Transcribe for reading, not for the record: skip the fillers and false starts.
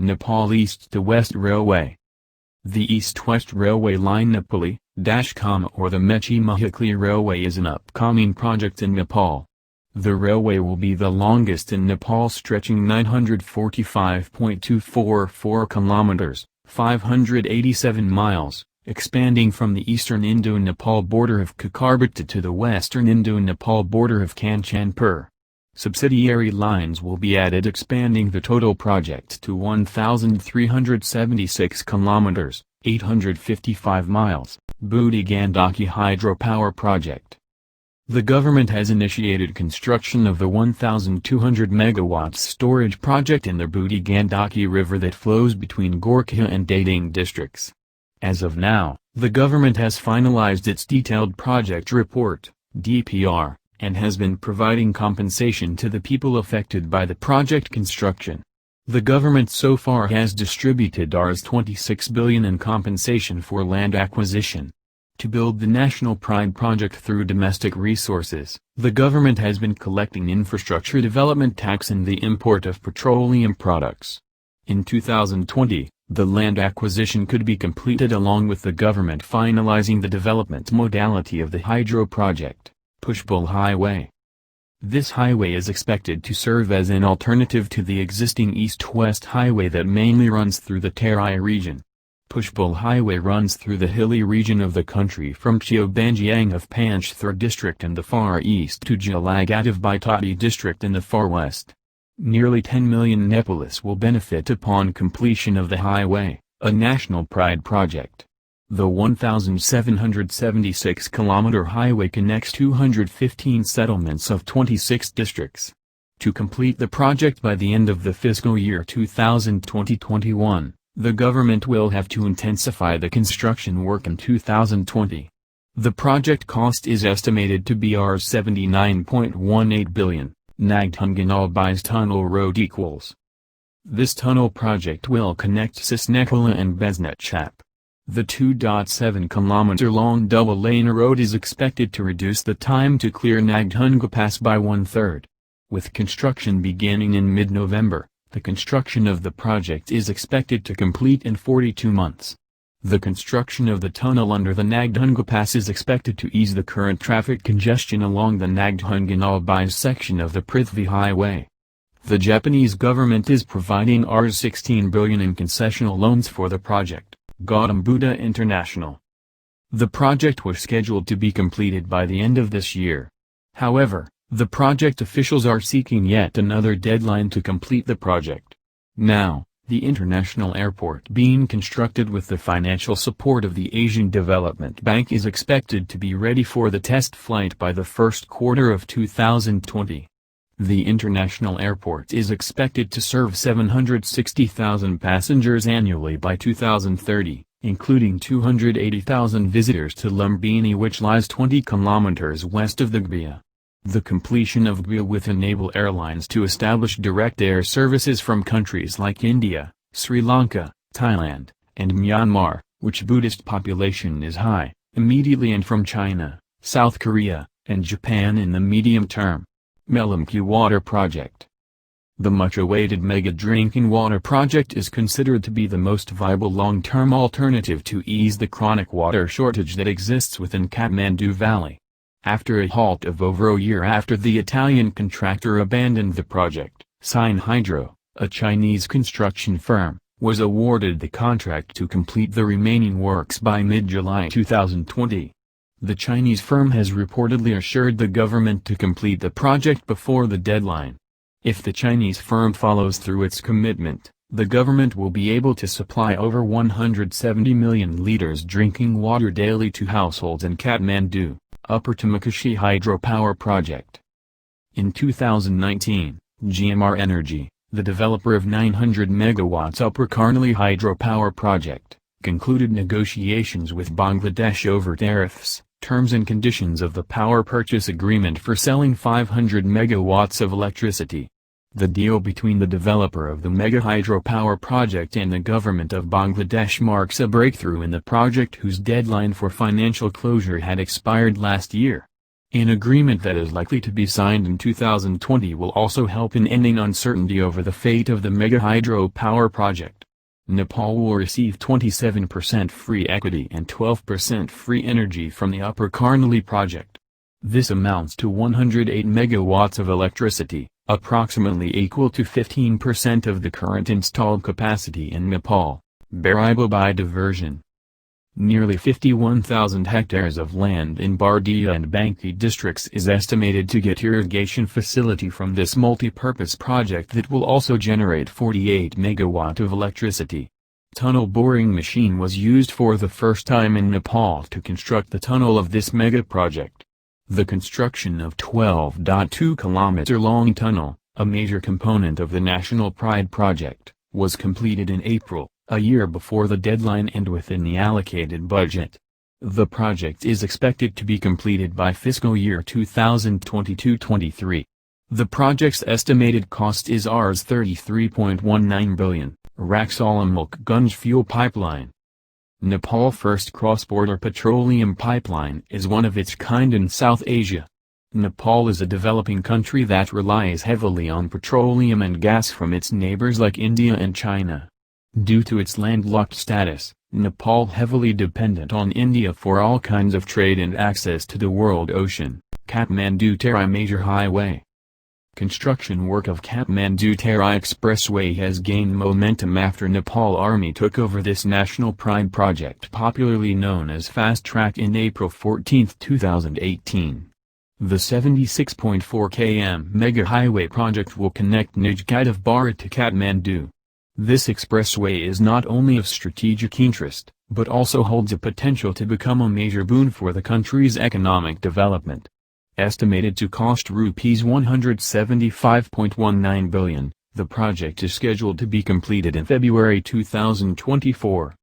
Nepal East to West Railway. The East-West Railway line Nepali, or the Mechi-Mahakali Railway is an upcoming project in Nepal. The railway will be the longest in Nepal, stretching 945.244 kilometers, 587 miles, expanding from the eastern Indo-Nepal border of Kakarpattu to the western Indo-Nepal border of Kanchanpur. Subsidiary lines will be added, expanding the total project to 1,376 kilometers, 855 miles. Indo-Gangetic Hydropower Project. The government has initiated construction of the 1,200 megawatts storage project in the Indo-Gangetic River that flows between Gorkha and Dading districts. As of now, the government has finalized its detailed project report, DPR, and has been providing compensation to the people affected by the project construction. The government so far has distributed Rs 26 billion in compensation for land acquisition. To build the national PrideProject through domestic resources, the government has been collecting infrastructure development tax and the import of petroleum products. In 2020, the land acquisition could be completed along with the government finalizing the development modality of the hydro project, Pushpull Highway. This highway is expected to serve as an alternative to the existing east-west highway that mainly runs through the Terai region. Pushpull Highway runs through the hilly region of the country from Chiobanjiang of Panchthra district in the far east to Jalagat of Baitati district in the far west. Nearly 10 million Nepalese will benefit upon completion of the highway, a national pride project. The 1,776-kilometer highway connects 215 settlements of 26 districts. To complete the project by the end of the fiscal year 2020-21, the government will have to intensify the construction work in 2020. The project cost is estimated to be Rs 79.18 billion, Nagdhunganal-Bais Tunnel Road equals. This tunnel project will connect Sisnekala and Besnetchap. The 2.7-kilometer-long double-lane road is expected to reduce the time to clear Nagdhunga Pass by one-third. With construction beginning in mid-November, the construction of the project is expected to complete in 42 months. The construction of the tunnel under the Nagdhunga Pass is expected to ease the current traffic congestion along the Nagdhunganal-Bais section of the Prithvi Highway. The Japanese government is providing Rs 16 billion in concessional loans for the project. Gautam Buddha International. The project was scheduled to be completed by the end of this year. However, the project officials are seeking yet another deadline to complete the project. Now, the international airport being constructed with the financial support of the Asian Development Bank is expected to be ready for the test flight by the first quarter of 2020. The international airport is expected to serve 760,000 passengers annually by 2030, including 280,000 visitors to Lumbini, which lies 20 kilometers west of the Gbia. The completion of Gbia will enable airlines to establish direct air services from countries like India, Sri Lanka, Thailand, and Myanmar, which Buddhist population is high, immediately, and from China, South Korea, and Japan in the medium term. Melamki Water Project. The much-awaited mega drinking water project is considered to be the most viable long-term alternative to ease the chronic water shortage that exists within Kathmandu Valley. After a halt of over a year after the Italian contractor abandoned the project, Sinhydro, a Chinese construction firm, was awarded the contract to complete the remaining works by mid-July 2020. The Chinese firm has reportedly assured the government to complete the project before the deadline. If the Chinese firm follows through its commitment, the government will be able to supply over 170 million liters drinking water daily to households in Kathmandu, Upper Tamakashi Hydropower Project. In 2019, GMR Energy, the developer of 900 megawatts Upper Karnali Hydropower Project, concluded negotiations with Bangladesh over tariffs, terms and conditions of the power purchase agreement for selling 500 megawatts of electricity. The deal between the developer of the mega hydropower project and the government of Bangladesh marks a breakthrough in the project whose deadline for financial closure had expired last year. An agreement that is likely to be signed in 2020 will also help in ending uncertainty over the fate of the mega hydropower project. Nepal will receive 27% free equity and 12% free energy from the Upper Karnali project. This amounts to 108 megawatts of electricity, approximately equal to 15% of the current installed capacity in Nepal, variable by diversion. Nearly 51,000 hectares of land in Bardia and Banki districts is estimated to get irrigation facility from this multi-purpose project that will also generate 48 megawatt of electricity. Tunnel boring machine was used for the first time in Nepal to construct the tunnel of this mega project. The construction of 12.2 km long tunnel, a major component of the national PrideProject, was completed in April, a year before the deadline and within the allocated budget. The project is expected to be completed by fiscal year 2022-23. The project's estimated cost is Rs 33.19 billion, Raxalamulk-Gunj fuel pipeline. Nepal first cross-border petroleum pipeline is one of its kind in South Asia. Nepal is a developing country that relies heavily on petroleum and gas from its neighbors like India and China. Due to its landlocked status, Nepal heavily dependent on India for all kinds of trade and access to the world ocean. Kathmandu-Terai Major Highway. Construction work of Kathmandu-Terai Expressway has gained momentum after Nepal Army took over this national pride project popularly known as Fast Track in April 14, 2018. The 76.4 km mega highway project will connect Nijghat Bharat to Kathmandu. This expressway is not only of strategic interest, but also holds a potential to become a major boon for the country's economic development. Estimated to cost Rs 175.19 billion, the project is scheduled to be completed in February 2024.